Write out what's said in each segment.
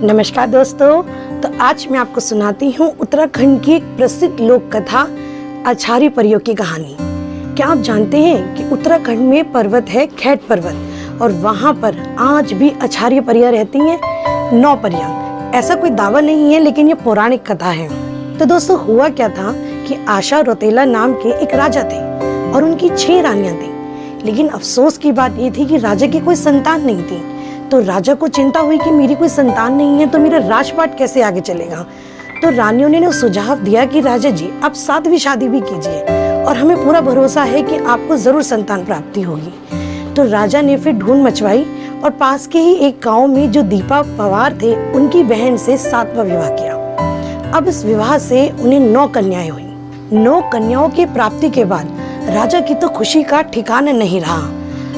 नमस्कार दोस्तों। तो आज मैं आपको सुनाती हूँ उत्तराखंड की एक प्रसिद्ध लोक कथा अछारी परियों की कहानी। क्या आप जानते हैं कि उत्तराखंड में पर्वत है खैट पर्वत और वहाँ पर आज भी अछारी परियां रहती हैं, 9 परियां। ऐसा कोई दावा नहीं है लेकिन ये पौराणिक कथा है। तो दोस्तों हुआ क्या था कि आशा रौतेला नाम के एक राजा थे और उनकी 6 रानियां थी। लेकिन अफसोस की बात ये थी कि राजा की कोई संतान नहीं थी। तो राजा को चिंता हुई कि मेरी कोई संतान नहीं है तो मेरा राजपाट कैसे आगे चलेगा। तो रानियों ने सुझाव दिया कि राजा जी आप 7वीं शादी भी कीजिए और हमें पूरा भरोसा है कि आपको जरूर संतान प्राप्ति होगी। तो राजा ने फिर ढूंढ मचवाई और पास के ही एक गांव में जो दीपा पवार थे उनकी बहन से 7वां विवाह किया। अब इस विवाह से उन्हें 9 कन्याएं हुई। 9 कन्याओं की प्राप्ति के बाद राजा की तो खुशी का ठिकाना नहीं रहा।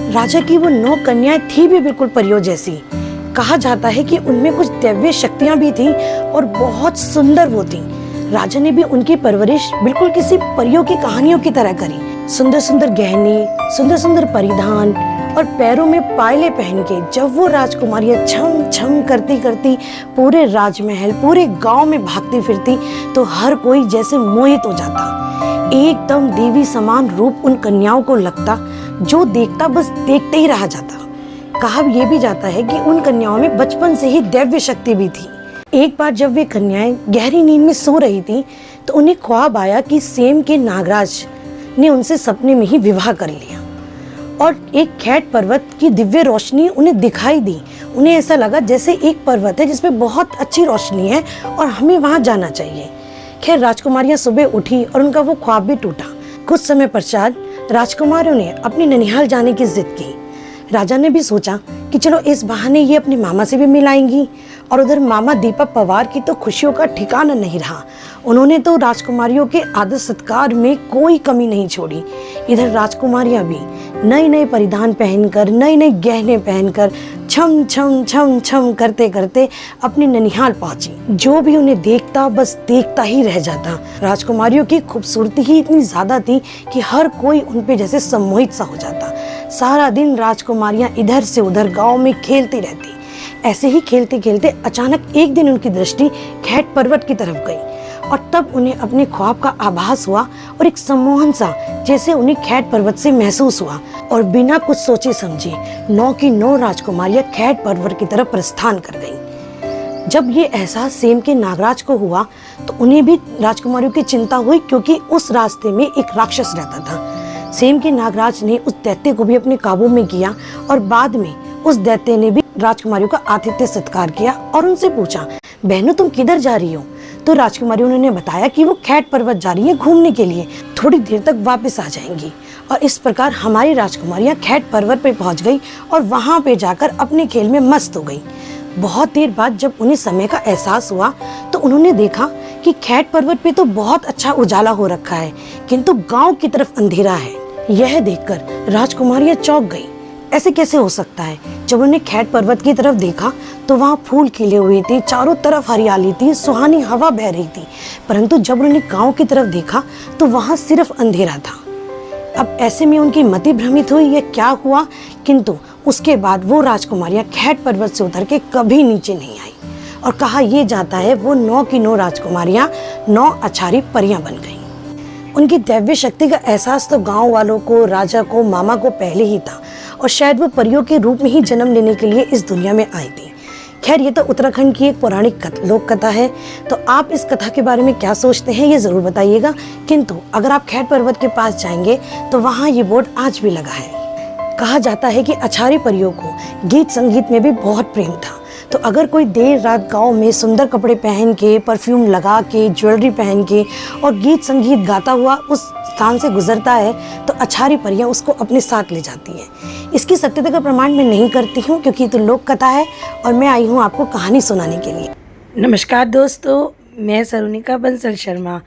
राजा की वो 9 कन्याएं थी भी बिल्कुल परियों जैसी। कहा जाता है कि उनमें कुछ दिव्य शक्तियां भी थीं और बहुत सुंदर वो थीं। राजा ने भी उनकी परवरिश बिल्कुल किसी परियों की कहानियों की तरह करी। सुंदर सुंदर गहने, सुंदर सुंदर परिधान और पैरों में पायले पहन के जब वो राजकुमारियां छम छम करती करती पूरे राजमहल पूरे गांव में भागती फिरती तो हर कोई जैसे मोहित हो जाता। एकदम देवी समान रूप उन कन्याओं को लगता, जो देखता बस देखते ही रह जाता। कहा ये भी जाता है कि उन कन्याओं में बचपन से ही दैव्य शक्ति भी थी। एक बार जब वे कन्याएं गहरी नींद में सो रही थी तो उन्हें ख्वाब आया कि सेम के नागराज ने उनसे सपने में ही विवाह कर लिया और एक खैट पर्वत की दिव्य रोशनी उन्हें दिखाई दी। उन्हें ऐसा लगा जैसे एक पर्वत है जिसमें बहुत अच्छी रोशनी है और हमें वहां जाना चाहिए। खैर राजकुमारियां सुबह उठी और उनका वो ख्वाब भी टूटा। कुछ समय पश्चात राजकुमारों ने अपनी ननिहाल जाने की जिद की। राजा ने भी सोचा कि चलो इस बहाने ये अपने मामा से भी मिलाएंगी। और उधर मामा दीपा पवार की तो खुशियों का ठिकाना नहीं रहा। उन्होंने तो राजकुमारियों के आदर सत्कार में कोई कमी नहीं छोड़ी। इधर राजकुमारियां भी नए नए परिधान पहनकर नए नए गहने पहनकर छम छम छम छम करते करते अपनी ननिहाल पहुंची। जो भी उन्हें देखता बस देखता ही रह जाता। राजकुमारियों की खूबसूरती ही इतनी ज्यादा थी कि हर कोई उन पे जैसे सम्मोहित सा हो जाता। सारा दिन राजकुमारियां इधर से उधर गांव में खेलती रहती। ऐसे ही खेलते खेलते अचानक एक दिन उनकी दृष्टि खैट पर्वत की तरफ गई और तब उन्हें अपने ख्वाब का आभास हुआ और एक सम्मोहन सा जैसे उन्हें खैट पर्वत से महसूस हुआ। और बिना कुछ सोचे समझे 9 की 9 राजकुमारियां खैट पर्वत की तरफ प्रस्थान कर गईं। जब ये एहसास सेम के नागराज को हुआ तो उन्हें भी राजकुमारियों की चिंता हुई, क्योंकि उस रास्ते में एक राक्षस रहता था। सेम के नागराज ने उस दैत्य को भी अपने काबू में किया और बाद में उस दैत्य ने भी राजकुमारियों का आतिथ्य सत्कार किया और उनसे पूछा, बहनों तुम किधर जा रही हो? तो राजकुमारियों ने बताया कि वो खैट पर्वत जा रही है घूमने के लिए, थोड़ी देर तक वापस आ जाएंगी। और इस प्रकार हमारी राजकुमारियां खैट पर्वत पे पहुंच गई और वहां पे जाकर अपने खेल में मस्त हो गई। बहुत देर बाद जब उन्हें समय का एहसास हुआ तो उन्होंने देखा कि खैट पर्वत पे तो बहुत अच्छा उजाला हो रखा है, किंतु गाँव की तरफ अंधेरा है। यह देखकर राजकुमारियां चौंक गई। ऐसे कैसे हो सकता है? जब उन्हें खैट पर्वत की तरफ देखा तो वहाँ फूल खिले हुए थे, चारों तरफ हरियाली थी, सुहानी हवा बह रही थी। परंतु जब उन्होंने गांव की तरफ देखा तो वहाँ सिर्फ अंधेरा था। अब ऐसे में उनकी मति भ्रमित हुई, यह क्या हुआ? किंतु उसके बाद वो राजकुमारियां खैट पर्वत से उतर के कभी नीचे नहीं आई और कहा यह जाता है वो 9 की 9 राजकुमारियां 9 अछारी परियां बन गई। उनकी दैव्य शक्ति का एहसास तो गांव वालों को, राजा को, मामा को पहले ही था और शायद वो परियों के रूप में ही जन्म लेने के लिए इस दुनिया में आई थी। खैर ये तो उत्तराखंड की एक पौराणिक लोक कथा है। तो आप इस कथा के बारे में क्या सोचते हैं ये जरूर बताइएगा। किंतु अगर आप खैट पर्वत के पास जाएंगे तो वहाँ ये बोर्ड आज भी लगा है। कहा जाता है कि अछारी परियों को गीत संगीत में भी बहुत प्रेम था। तो अगर कोई देर रात गांव में सुंदर कपड़े पहन के, परफ्यूम लगा के, ज्वेलरी पहन के और गीत संगीत गाता हुआ उस स्थान से गुजरता है तो अछारी परियां उसको अपने साथ ले जाती हैं। इसकी सत्यता का प्रमाण मैं नहीं करती हूँ क्योंकि ये तो लोक कथा है और मैं आई हूँ आपको कहानी सुनाने के लिए। नमस्कार दोस्तों, मैं सरुणिका बंसल शर्मा।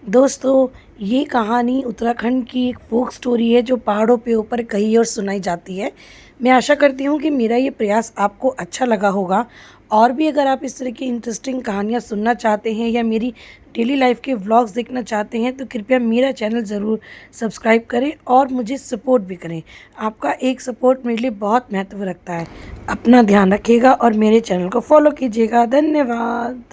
दोस्तों ये कहानी उत्तराखंड की एक फोक स्टोरी है जो पहाड़ों पे ऊपर कही और सुनाई जाती है। मैं आशा करती हूँ कि मेरा ये प्रयास आपको अच्छा लगा होगा। और भी अगर आप इस तरह की इंटरेस्टिंग कहानियाँ सुनना चाहते हैं या मेरी डेली लाइफ के व्लॉग्स देखना चाहते हैं तो कृपया मेरा चैनल ज़रूर सब्सक्राइब करें और मुझे सपोर्ट भी करें। आपका एक सपोर्ट मेरे लिए बहुत महत्व रखता है। अपना ध्यान रखिएगा और मेरे चैनल को फॉलो कीजिएगा। धन्यवाद।